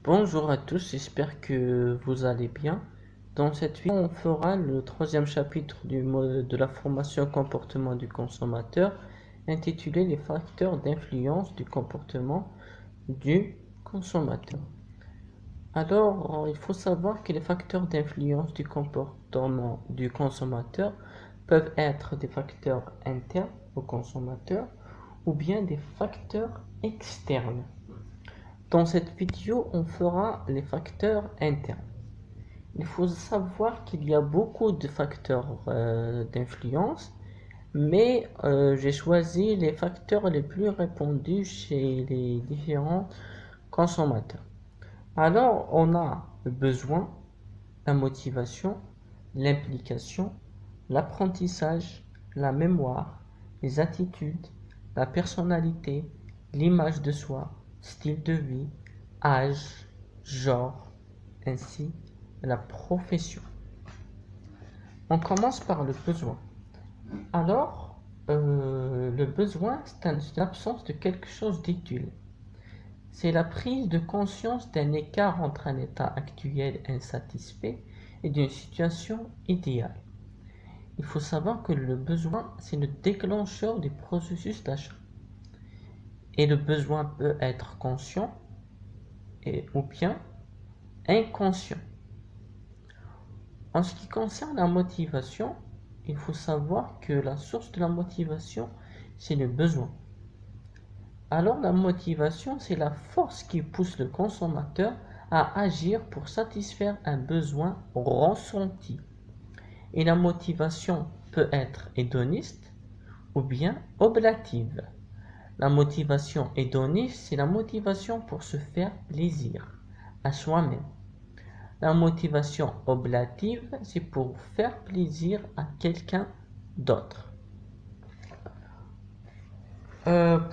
Bonjour à tous, j'espère que vous allez bien. Dans cette vidéo, on fera le troisième chapitre de la formation comportement du consommateur, intitulé Les facteurs d'influence du comportement du consommateur. Alors, il faut savoir que les facteurs d'influence du comportement du consommateur peuvent être des facteurs internes au consommateur ou bien des facteurs externes. Dans cette vidéo, on fera les facteurs internes. Il faut savoir qu'il y a beaucoup de facteurs d'influence, mais j'ai choisi les facteurs les plus répandus chez les différents consommateurs. Alors, on a le besoin, la motivation, l'implication, l'apprentissage, la mémoire, les attitudes, la personnalité, l'image de soi, style de vie, âge, genre, ainsi la profession. On commence par le besoin. Alors, le besoin, c'est l'absence de quelque chose d'utile. C'est la prise de conscience d'un écart entre un état actuel insatisfait et d'une situation idéale. Il faut savoir que le besoin, c'est le déclencheur du processus d'achat. Et le besoin peut être conscient ou bien inconscient. En ce qui concerne la motivation, il faut savoir que la source de la motivation, c'est le besoin. Alors la motivation, c'est la force qui pousse le consommateur à agir pour satisfaire un besoin ressenti. Et la motivation peut être hédoniste ou bien oblative. La motivation hédoniste, c'est la motivation pour se faire plaisir à soi-même. La motivation oblative, c'est pour faire plaisir à quelqu'un d'autre.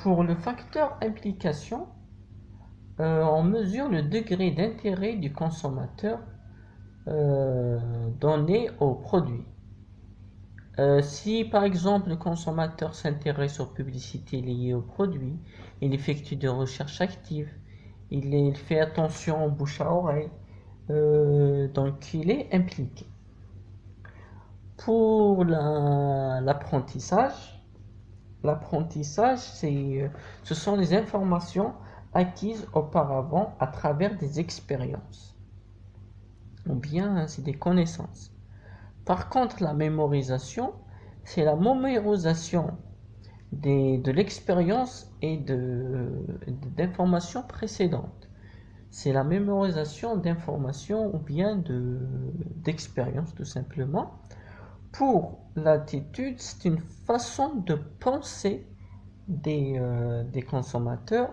Pour le facteur implication, on mesure le degré d'intérêt du consommateur donné au produit. Si par exemple le consommateur s'intéresse aux publicités liées au produit, il effectue des recherches actives, il fait attention au bouche à oreille, donc il est impliqué. Pour l'apprentissage, ce sont les informations acquises auparavant à travers des expériences, ou bien c'est des connaissances. Par contre, la mémorisation, c'est la mémorisation de l'expérience et d'informations précédentes. C'est la mémorisation d'informations ou bien d'expériences tout simplement. Pour l'attitude, c'est une façon de penser des consommateurs.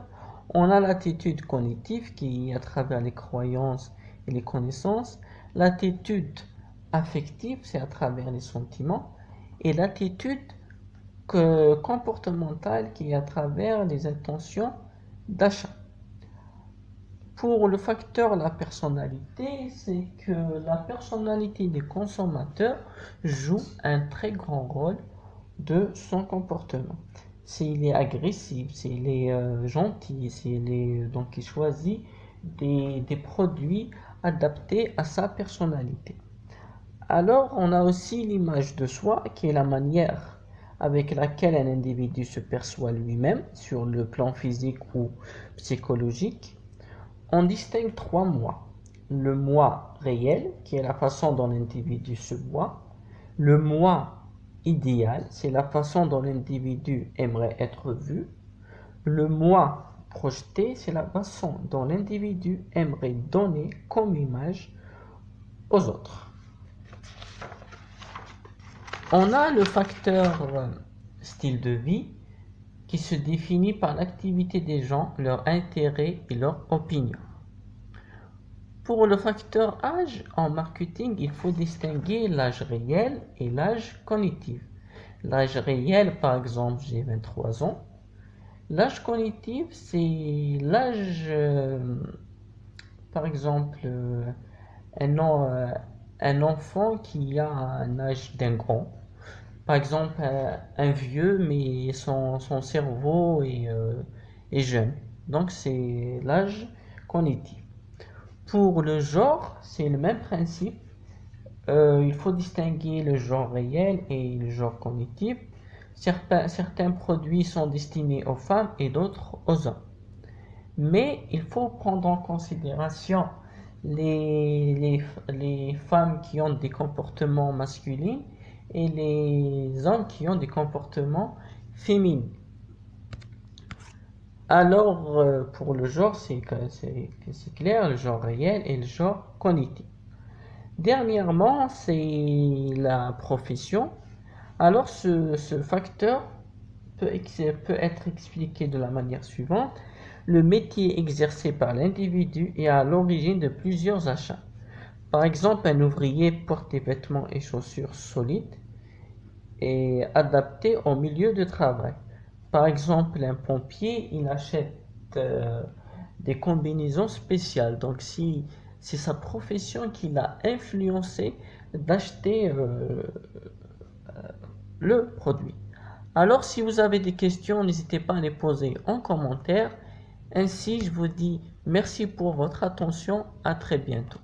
On a l'attitude cognitive qui est à travers les croyances et les connaissances. L'attitude affective, c'est à travers les sentiments. Et l'attitude comportementale qui est à travers les intentions d'achat. Pour le facteur la personnalité, c'est que la personnalité des consommateurs joue un très grand rôle de son comportement. S'il est agressif, s'il est gentil, donc il choisit des produits adaptés à sa personnalité. Alors, on a aussi l'image de soi, qui est la manière avec laquelle un individu se perçoit lui-même sur le plan physique ou psychologique. On distingue trois moi. Le moi réel, qui est la façon dont l'individu se voit. Le moi idéal, c'est la façon dont l'individu aimerait être vu. Le moi projeté, c'est la façon dont l'individu aimerait donner comme image aux autres. On a le facteur style de vie qui se définit par l'activité des gens, leur intérêt et leur opinion. Pour le facteur âge, en marketing, il faut distinguer l'âge réel et l'âge cognitif. L'âge réel, par exemple, j'ai 23 ans. L'âge cognitif, c'est l'âge, par exemple, un enfant qui a un âge d'un grand. Par exemple, un vieux, mais son cerveau est jeune. Donc, c'est l'âge cognitif. Pour le genre, c'est le même principe. Il faut distinguer le genre réel et le genre cognitif. Certains produits sont destinés aux femmes et d'autres aux hommes. Mais il faut prendre en considération les femmes qui ont des comportements masculins et les hommes qui ont des comportements féminins. Alors, pour le genre, c'est clair, le genre réel et le genre cognitif. Dernièrement, c'est la profession. Alors, ce facteur peut être expliqué de la manière suivante. Le métier exercé par l'individu est à l'origine de plusieurs achats. Par exemple, un ouvrier porte des vêtements et chaussures solides et adaptés au milieu de travail. Par exemple, un pompier, il achète euh, des combinaisons spéciales. Donc, si c'est sa profession qui l'a influencé d'acheter le produit. Alors, si vous avez des questions, n'hésitez pas à les poser en commentaire. Ainsi, je vous dis merci pour votre attention. À très bientôt.